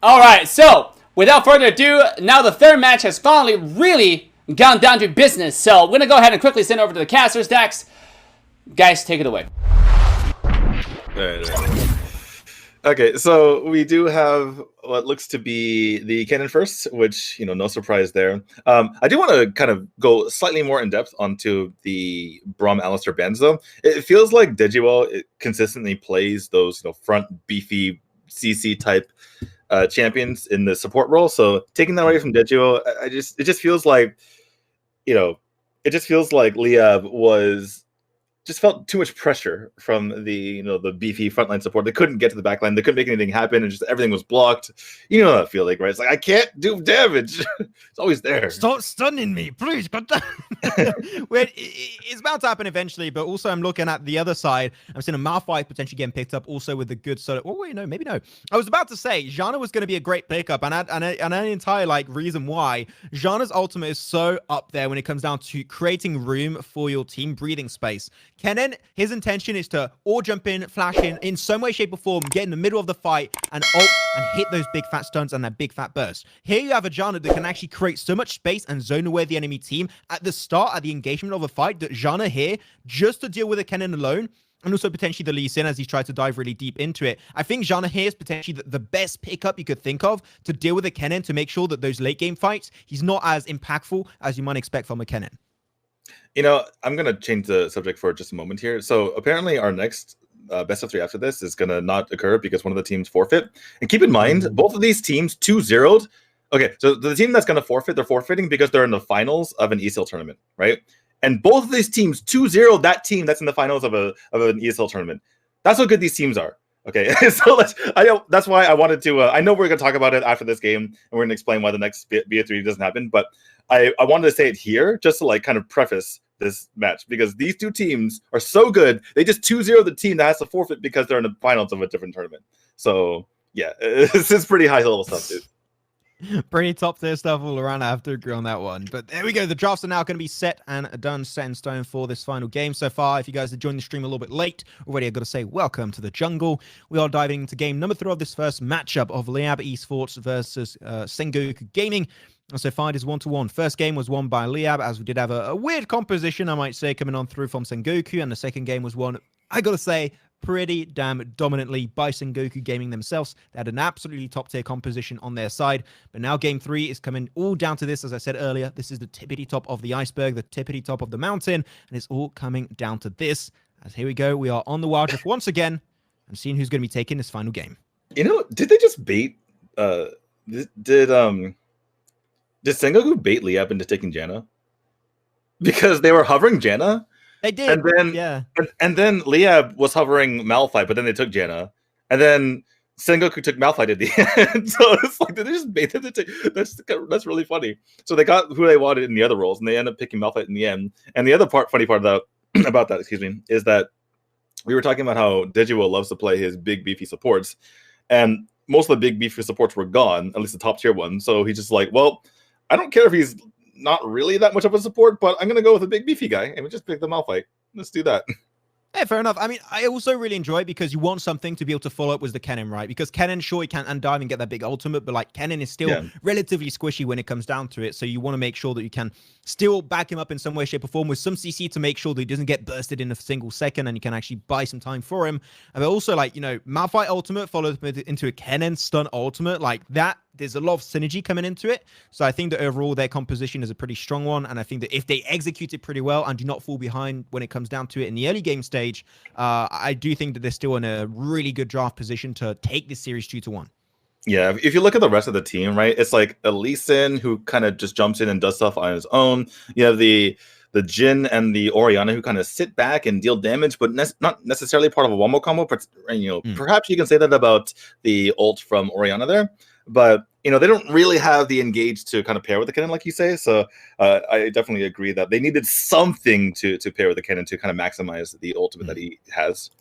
Alright, so without further ado, now the third match has finally really gone down to business. So we're gonna go ahead and quickly send over to the casters. Dax, guys, take it away. Right. Okay, so we do have what looks to be the cannon first, which, no surprise there. I do want to kind of go slightly more in depth onto the Braum Alistair bans, though. It feels like Dejiwo consistently plays those, front beefy CC type champions in the support role. So taking that away from Dejiwo, it just feels like, Liyab just felt too much pressure from the the beefy frontline support. They couldn't get to the backline. They couldn't make anything happen, and just everything was blocked. You know that feeling, right? It's like, I can't do damage. It's always there. Stop stunning me, please. It's about to happen eventually, but also I'm looking at the other side. I'm seeing a Malphite potentially getting picked up, also with the good solo. Oh wait, no, maybe no. I was about to say Janna was going to be a great pickup, and an entire reason why Janna's ultimate is so up there when it comes down to creating room for your team, breathing space. Kennen, his intention is to all jump flash in some way, shape, or form, get in the middle of the fight, and ult and hit those big fat stuns and that big fat burst. Here you have a Janna that can actually create so much space and zone away the enemy team at the start, at the engagement of a fight, that Janna here, just to deal with a Kennen alone, and also potentially the Lee Sin as he's tried to dive really deep into it. I think Janna here is potentially the best pickup you could think of to deal with a Kennen, to make sure that those late game fights, he's not as impactful as you might expect from a Kennen. I'm going to change the subject for just a moment here. So apparently our next best of 3 after this is going to not occur because one of the teams forfeit. And keep in mind, both of these teams 2-0'd. Okay, so the team that's going to forfeit, they're forfeiting because they're in the finals of an ESL tournament, right? And both of these teams 2-0'd that team that's in the finals of an ESL tournament. That's how good these teams are. Okay, so that's why I wanted to. I know we're going to talk about it after this game, and we're going to explain why the next BA3 doesn't happen. But I wanted to say it here just to kind of preface this match, because these two teams are so good. They just 2-0 the team that has to forfeit because they're in the finals of a different tournament. So yeah, this is pretty high level stuff, dude. Pretty top tier stuff all around. I have to agree on that one. But there we go. The drafts are now going to be set and done, set in stone for this final game so far. If you guys have joined the stream a little bit late already, I've got to say welcome to the jungle. We are diving into game number 3 of this first matchup of Liyab Esports versus Sengoku Gaming. And so far it is 1-1. First game was won by Liyab, as we did have a weird composition, I might say, coming on through from Sengoku. And the second game was won, I got to say, pretty damn dominantly by Sengoku Gaming themselves. They had an absolutely top tier composition on their side. But now game 3 is coming all down to this. As I said earlier, this is the tippity top of the iceberg, the tippity top of the mountain. And it's all coming down to this. As here we go, we are on the Wildrift once again and seeing who's going to be taking this final game. Did they just bait? Did Sengoku bait Liyab into taking Janna? Because they were hovering Janna. They did, and then yeah. And then Liyab was hovering Malphite, but then they took Janna, and then Sengoku took Malphite at the end. So it's like, did they just bait them to take? That's really funny. So they got who they wanted in the other roles, and they ended up picking Malphite in the end. And the other funny part about that, is that we were talking about how Dejiwo loves to play his big beefy supports, and most of the big beefy supports were gone, at least the top tier ones. So he's just like, well, I don't care if he's not really that much of a support, but I'm going to go with a big beefy guy, and we just pick the Malphite. Let's do that. Yeah, fair enough. I mean, I also really enjoy it because you want something to be able to follow up with the Kennen, right? Because Kennen, sure, he can undive and get that big ultimate, but Kennen is still relatively squishy when it comes down to it. So you want to make sure that you can still back him up in some way, shape, or form with some CC to make sure that he doesn't get bursted in a single second, and you can actually buy some time for him. And also, Malphite ultimate followed into a Kennen stun ultimate, that. There's a lot of synergy coming into it. So I think that overall their composition is a pretty strong one. And I think that if they execute it pretty well and do not fall behind when it comes down to it in the early game stage, I do think that they're still in a really good draft position to take this series 2-1. Yeah, if you look at the rest of the team, right, it's like a Lee Sin who kind of just jumps in and does stuff on his own. You have the Jin and the Orianna who kind of sit back and deal damage, but not necessarily part of a one-more combo. But, perhaps you can say that about the ult from Orianna there. But, they don't really have the engage to kind of pair with the Kennen, like you say. So I definitely agree that they needed something to pair with the Kennen to kind of maximize the ultimate that he has.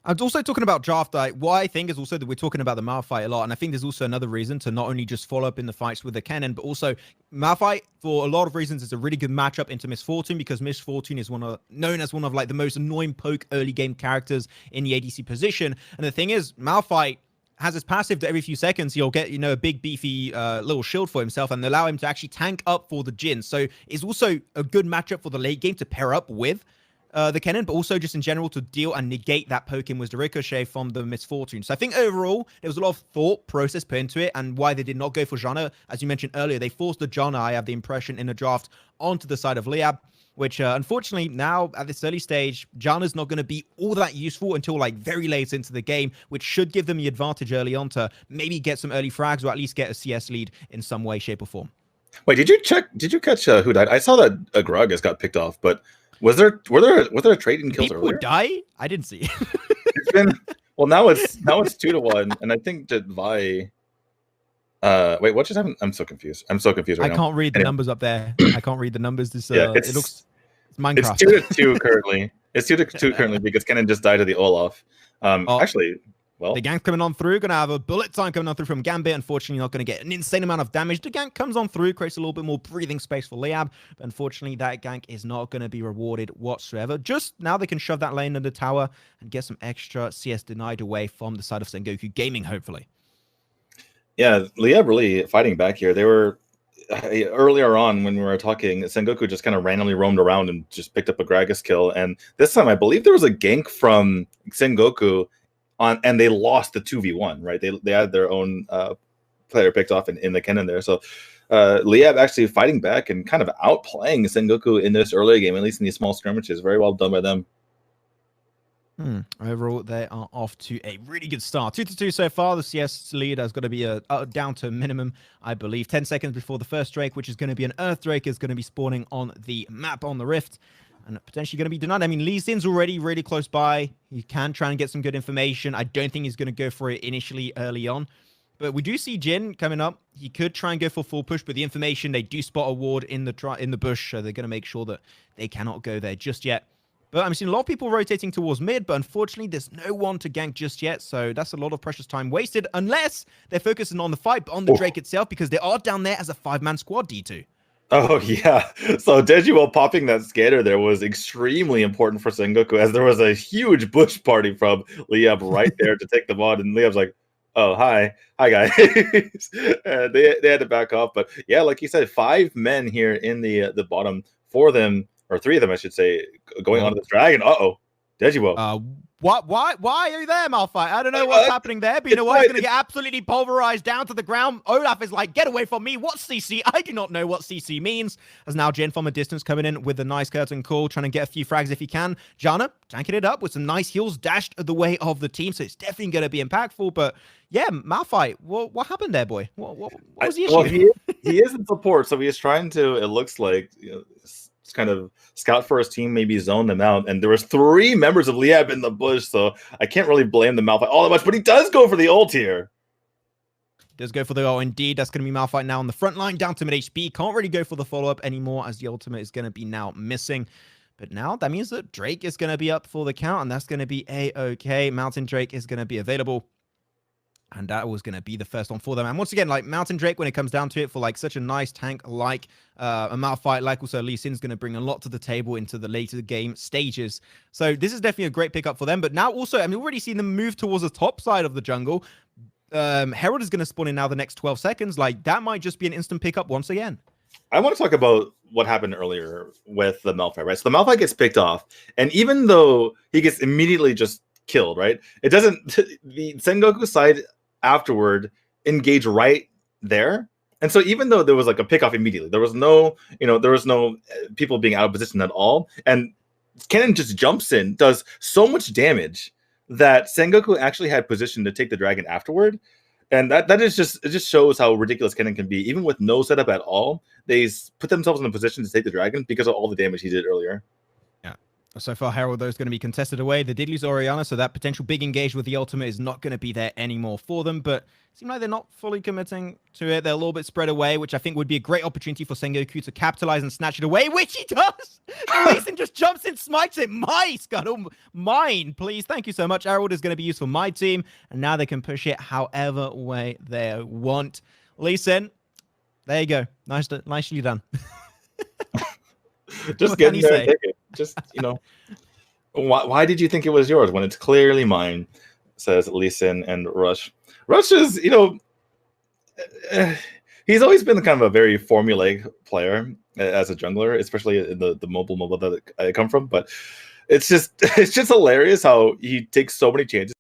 I'm also talking about draft. What I think is also that we're talking about the Malphite a lot, and I think there's also another reason to not only just follow up in the fights with the Kennen, but also Malphite, for a lot of reasons, is a really good matchup into Miss Fortune, because Miss Fortune is known as one of the most annoying poke early game characters in the ADC position. And the thing is, Malphite has his passive that every few seconds he'll get, a big beefy little shield for himself and allow him to actually tank up for the Jhin. So it's also a good matchup for the late game to pair up with the Kennen, but also just in general to deal and negate that poke-in with the ricochet from the Misfortune. So I think overall, there was a lot of thought process put into it, and why they did not go for Janna. As you mentioned earlier, they forced the Janna, I have the impression, in the draft onto the side of Liyab, which unfortunately now at this early stage, Janna's not going to be all that useful until like very late into the game, which should give them the advantage early on to maybe get some early frags or at least get a CS lead in some way, shape, or form. Wait, did you catch who died? I saw that a Gragas got picked off, but was there a trade in kills People earlier? die? I didn't see. It's been now it's 2-1, and I think that Vi. Wait, what just happened? I'm so confused. Right now. I can't read the numbers up there. I can't read the numbers. This it looks it's Minecraft. It's 2-2 currently. It's 2-2 currently because Kennen just died to the Olaf. Actually, well, the gank coming on through, gonna have a bullet time coming on through from Gambit. Unfortunately, not gonna get an insane amount of damage. The gank comes on through, creates a little bit more breathing space for Liyab, but unfortunately, that gank is not gonna be rewarded whatsoever. Just now, they can shove that lane in the tower and get some extra CS denied away from the side of Sengoku Gaming, hopefully. Yeah, Liyab really fighting back here. They were earlier on when we were talking, Sengoku just kind of randomly roamed around and just picked up a Gragas kill. And this time, I believe there was a gank from Sengoku and they lost the 2v1, right? They had their own player picked off in the Kennen there. So Liyab actually fighting back and kind of outplaying Sengoku in this earlier game, at least in these small skirmishes. Very well done by them. Overall, they are off to a really good start. 2-2 so far. The CS lead has got to be down to a minimum, I believe. 10 seconds before the first Drake, which is going to be an Earth Drake, is going to be spawning on the map on the Rift. And potentially going to be denied. I mean, Lee Sin's already really close by. He can try and get some good information. I don't think he's going to go for it initially early on. But we do see Jhin coming up. He could try and go for full push, but the information, they do spot a ward in the bush, so they're going to make sure that they cannot go there just yet. But I'm seeing a lot of people rotating towards mid, but unfortunately, there's no one to gank just yet, so that's a lot of precious time wasted, unless they're focusing on the fight, on the Drake itself, because they are down there as a 5-man squad, D2. Oh, yeah. So Dejiwo popping that scatter there was extremely important for Sengoku, as there was a huge bush party from Liyab right there to take them on, and Liyab's like, oh, hi guys. They had to back off, but yeah, like you said, 5 men here in the bottom, 4 of them, or 3 of them, I should say, going onto the dragon. Dejiwo. Why are you there, Malphite? I don't know what's happening there, but you know what? He's going to get absolutely pulverized down to the ground. Olaf is like, get away from me. What's CC? I do not know what CC means. As now Jhin from a distance coming in with a nice curtain call, trying to get a few frags if he can. Janna tanking it up with some nice heals dashed the way of the team, so it's definitely going to be impactful. But yeah, Malphite, what happened there, boy? What was the issue? Well, he is in support, so he is trying to, it looks like, kind of scout for his team, maybe zone them out, and there was 3 members of Liyab in the bush, so I can't really blame the Malphite all that much, but he does go for the ult here. Does go for the ult, indeed. That's going to be Malphite now on the front line, down to mid HP. Can't really go for the follow-up anymore, as the ultimate is going to be now missing. But now that means that Drake is going to be up for the count, and that's going to be A-okay. Mountain Drake is going to be available. And that was going to be the first one for them. And once again, like Mountain Drake, when it comes down to it, for like such a nice tank like a Malphite, like also Lee Sin's going to bring a lot to the table into the later game stages. So this is definitely a great pickup for them. But now also, I mean, we've already seen them move towards the top side of the jungle. Herald is going to spawn in now the next 12 seconds. Like, that might just be an instant pickup once again. I want to talk about what happened earlier with the Malphite, right? So the Malphite gets picked off, and even though he gets immediately just killed, right? It doesn't, the Sengoku side afterward engage right there. And so even though there was like a pickoff immediately, there was no people being out of position at all. And Kennen just jumps in, does so much damage that Sengoku actually had position to take the dragon afterward. And that is just, it just shows how ridiculous Kennen can be. Even with no setup at all, they put themselves in a position to take the dragon because of all the damage he did earlier. So far, Herald, though, is going to be contested away. They did lose Orianna, so that potential big engage with the ultimate is not going to be there anymore for them. But it seems like they're not fully committing to it. They're a little bit spread away, which I think would be a great opportunity for Sengoku to capitalize and snatch it away, which he does! Mason just jumps in, smites it. My scuttle, mine, please. Thank you so much. Herald is going to be used for my team, and now they can push it however way they want. Lee Sin, there you go. Nicely done. Just getting there and take it. Just, why did you think it was yours when it's clearly mine? says Lee Sin and Rush. Rush is, he's always been kind of a very formulaic player as a jungler, especially in the mobile MOBA that I come from. But it's just hilarious how he takes so many chances.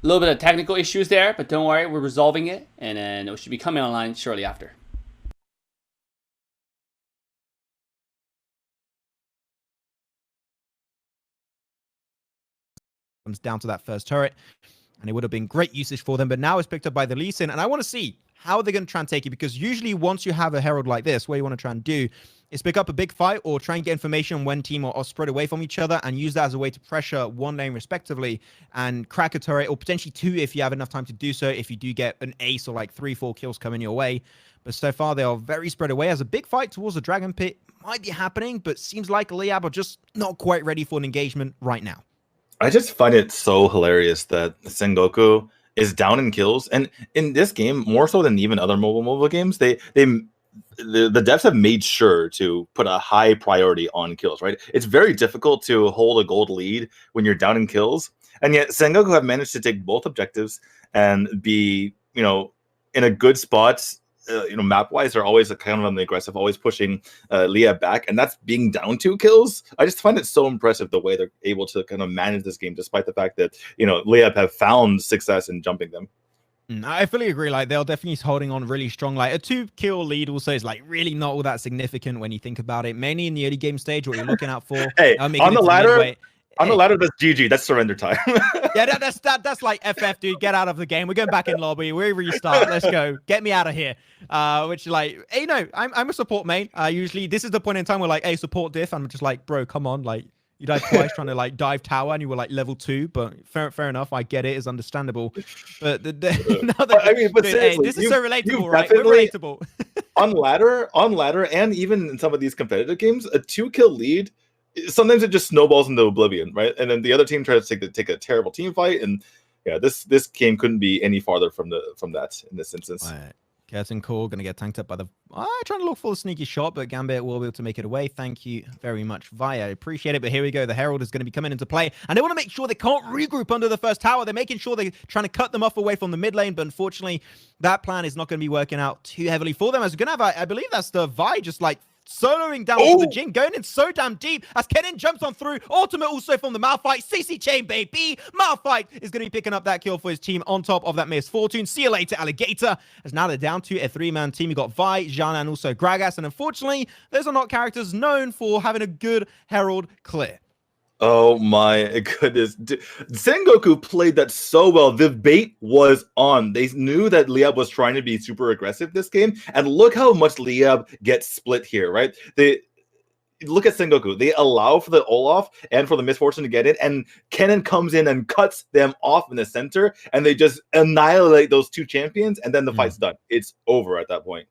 A little bit of technical issues there, but don't worry, we're resolving it, and then it should be coming online shortly after. Comes down to that first turret, and it would have been great usage for them, but now it's picked up by the Lee Sin, and I want to see how they're going to try and take it, because usually once you have a Herald like this, what you want to try and do is pick up a big fight or try and get information when team are spread away from each other and use that as a way to pressure one lane respectively and crack a turret, or potentially two if you have enough time to do so, if you do get an ace or like 3-4 kills coming your way. But so far they are very spread away, as a big fight towards the Dragon Pit might be happening, but seems like Liyab are just not quite ready for an engagement right now. I just find it so hilarious that Sengoku is down in kills, and in this game more so than even other mobile games, the devs have made sure to put a high priority on kills, right? It's very difficult to hold a gold lead when you're down in kills, and yet Sengoku have managed to take both objectives and be, in a good spot. Map-wise, they're always kind of on the aggressive, always pushing Liyab back, and that's being down 2 kills. I just find it so impressive the way they're able to kind of manage this game, despite the fact that, Liyab have found success in jumping them. I fully agree. Like, they're definitely holding on really strong. Like, a 2-kill lead also is like really not all that significant when you think about it. Mainly in the early game stage, what you're looking out for. Hey, on the ladder. On the ladder, that's GG. That's surrender time. Yeah, that's like FF, dude. Get out of the game. We're going back in lobby. We restart. Let's go. Get me out of here. Which, like, hey, no, I'm a support main. Usually, this is the point in time where, like, hey, support diff. I'm just like, bro, come on. Like, you died twice trying to, like, dive tower, and you were, like, level 2. But fair enough. I get it. It's understandable. But seriously, this is so relatable, right? We're relatable. on ladder, and even in some of these competitive games, a 2-kill lead, sometimes it just snowballs into oblivion, right? And then the other team tries to take a terrible team fight, and yeah, this game couldn't be any farther from that in this instance. Right. Curtain Call gonna get tanked up by the trying to look for a sneaky shot, but Gambit will be able to make it away. Thank you very much, Vi. I appreciate it. But here we go. The Herald is going to be coming into play, and they want to make sure they can't regroup under the first tower. They're making sure they're trying to cut them off away from the mid lane, but unfortunately, that plan is not going to be working out too heavily for them. As we're going to have, I believe that's the Vi just like soloing down to the Jin, going in so damn deep as Kennen jumps on through. Ultimate also from the Malphite. CC chain, baby. Malphite is going to be picking up that kill for his team on top of that Misfortune. See you later, Alligator. As now they're down to a 3-man team. You got Vi, Zhana, and also Gragas. And unfortunately, those are not characters known for having a good Herald clear. Oh my goodness. Sengoku played that so well. The bait was on. They knew that Liyab was trying to be super aggressive this game. And look how much Liyab gets split here, right? Look at Sengoku. They allow for the Olaf and for the Misfortune to get in. And Kennen comes in and cuts them off in the center. And they just annihilate those 2 champions. And then the fight's done. It's over at that point.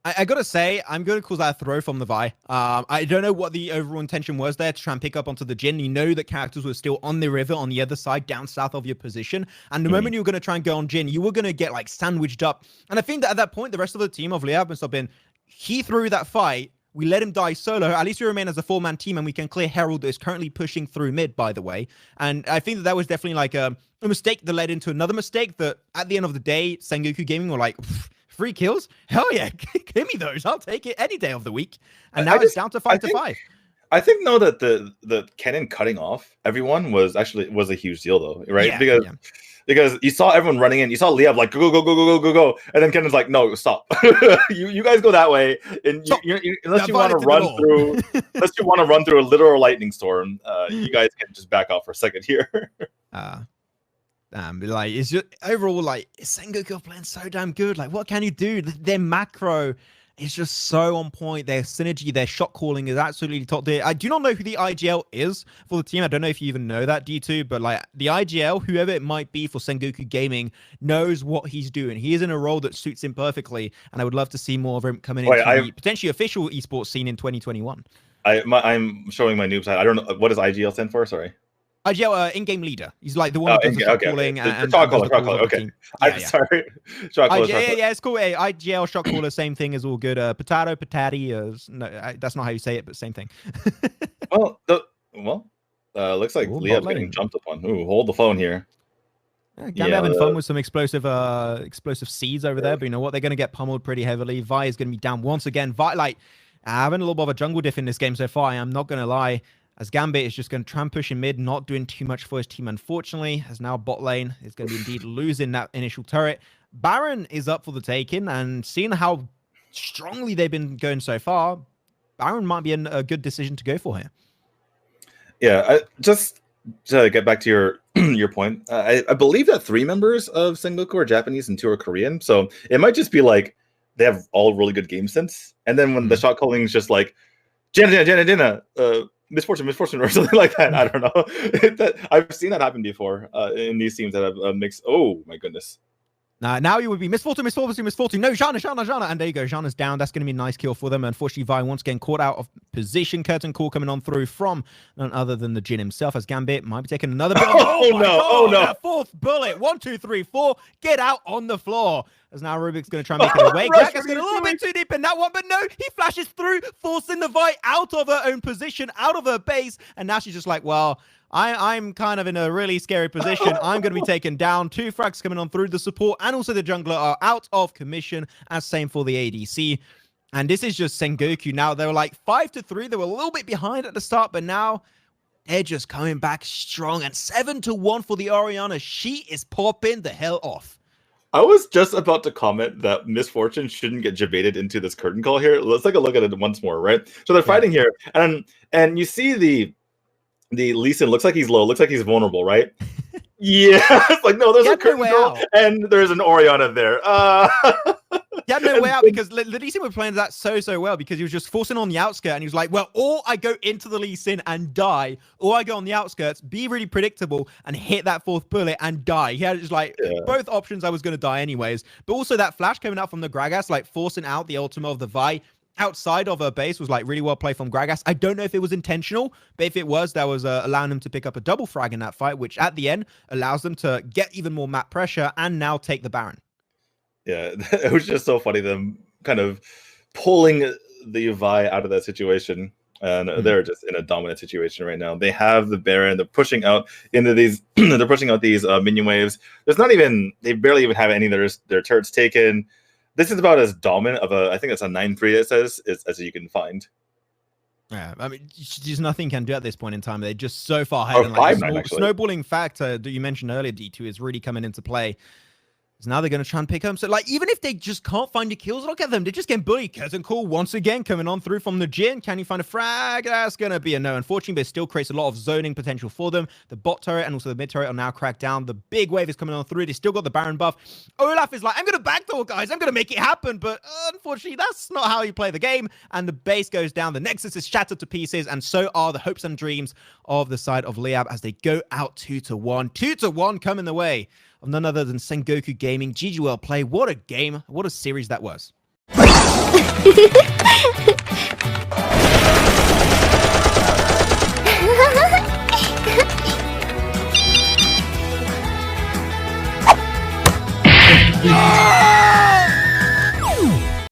I gotta say, I'm gonna call that a throw from the Vi. I don't know what the overall intention was there to try and pick up onto the Jin. You know that characters were still on the river on the other side, down south of your position. And the moment you were gonna try and go on Jin, you were gonna get like sandwiched up. And I think that at that point, the rest of the team of Liyab must have been, he threw that fight. We let him die solo. At least we remain as a 4-man team, and we can clear Herald that is currently pushing through mid, by the way. And I think that was definitely like a mistake that led into another mistake that at the end of the day, Sengoku Gaming were like, 3 kills? Hell yeah, give me those. I'll take it any day of the week. And now it's down to 5 to 5. I think that the Kennen cutting off everyone was a huge deal though, right? Yeah, because you saw everyone running in, you saw Liyab like go, and then Kennen's like, no, stop. you guys go that way, and unless you want to run through a literal lightning storm, you guys can just back off for a second here. Like, it's just overall, like, Sengoku are playing so damn good. Like, what can you do? Their macro is just so on point. Their synergy, their shot calling is absolutely top tier. I do not know who the IGL is for the team. I don't know if you even know that, D2, but like the IGL, whoever it might be for Sengoku Gaming, knows what he's doing. He is in a role that suits him perfectly, and I would love to see more of him coming into the potentially official esports scene in 2021. I'm showing my noob side. I don't know, what does IGL stand for? Sorry. IGL, in-game leader. He's like the one who does the shot calling and shot does the caller. calls of the Okay. team. I'm sorry. Shot caller. Yeah, it's cool. Hey, IGL shot caller, same thing is all good. Potato, patati. No, that's not how you say it, but same thing. Looks like Liyab's getting jumped upon. Ooh, hold the phone here. Gambit having fun with some explosive seeds over there, but you know what? They're going to get pummeled pretty heavily. Vi is going to be down once again. Vi, like, having a little bit of a jungle diff in this game so far, I'm not going to lie. As Gambit is just going to try and push in mid, not doing too much for his team, unfortunately. As now bot lane is going to be indeed losing that initial turret. Baron is up for the taking, and seeing how strongly they've been going so far, Baron might be a good decision to go for here. Yeah, just to get back to your your point, I believe that 3 members of Sengoku are Japanese and 2 are Korean, so it might just be like they have all really good game sense, and then when the shot calling is just like Jenna, misfortune, or something like that. I don't know. I've seen that happen before in these teams that have mixed. Oh my goodness. Now you would be misfortune. No, Zhana. And there you go. Zhana's down. That's going to be a nice kill for them. Unfortunately, Vi once again caught out of position. Curtain call coming on through from none other than the Jin himself, as Gambit might be taking another bullet. Oh no. That 4th bullet. 1, 2, 3, 4. Get out on the floor. As now Rubixx going to try and make it away. Gragas going a little bit too deep in that one, but no, he flashes through, forcing the Vi out of her own position, out of her base. And now she's just like, well, I'm kind of in a really scary position. I'm going to be taken down. 2 frags coming on through. The support and also the jungler are out of commission, as same for the ADC. And this is just Sengoku now. They were like 5-3. They were a little bit behind at the start, but now they're just coming back strong. And 7-1 for the Orianna. She is popping the hell off. I was just about to comment that Misfortune shouldn't get debated into this curtain call here. Let's take a look at it once more, right? So they're fighting here, and you see the Lee Sin looks like he's low, looks like he's vulnerable, right? Yeah, it's like no, there's a curtain call, and there's an Orianna there. He had no way out because Lee Sin was playing that so well because he was just forcing on the outskirt, and he was like, well, or I go into the Lee Sin and die, or I go on the outskirts, be really predictable and hit that 4th bullet and die. He had just like both options. I was going to die anyways, but also that flash coming out from the Gragas, like forcing out the ultimate of the Vi outside of her base was like really well played from Gragas. I don't know if it was intentional, but if it was, that was allowing them to pick up a double frag in that fight, which at the end allows them to get even more map pressure and now take the Baron. Yeah, it was just so funny, them kind of pulling the Vi out of that situation. And they're just in a dominant situation right now. They have the Baron. They're pushing out into these. They're pushing out these minion waves. There's not even. They barely even have any of their turrets taken. This is about as dominant of a. I think it's a 9-3. It says as you can find. Yeah, I mean, there's nothing can do at this point in time. They're just so far ahead. And like, the snowballing factor that you mentioned earlier, D2, is really coming into play. So now they're going to try and pick up. So, like, even if they just can't find the kills, look at them. They're just getting bullied. Curtain call once again coming on through from the Jin. Can you find a frag? That's going to be a no, unfortunately, but it still creates a lot of zoning potential for them. The bot turret and also the mid turret are now cracked down. The big wave is coming on through. They still got the Baron buff. Olaf is like, I'm going to backdoor, guys. I'm going to make it happen. But unfortunately, that's not how you play the game. And the base goes down. The Nexus is shattered to pieces. And so are the hopes and dreams of the side of Liyab as they go out 2-1. 2-1 coming the way of none other than Sengoku Gaming. GG well play. What a game. What a series that was.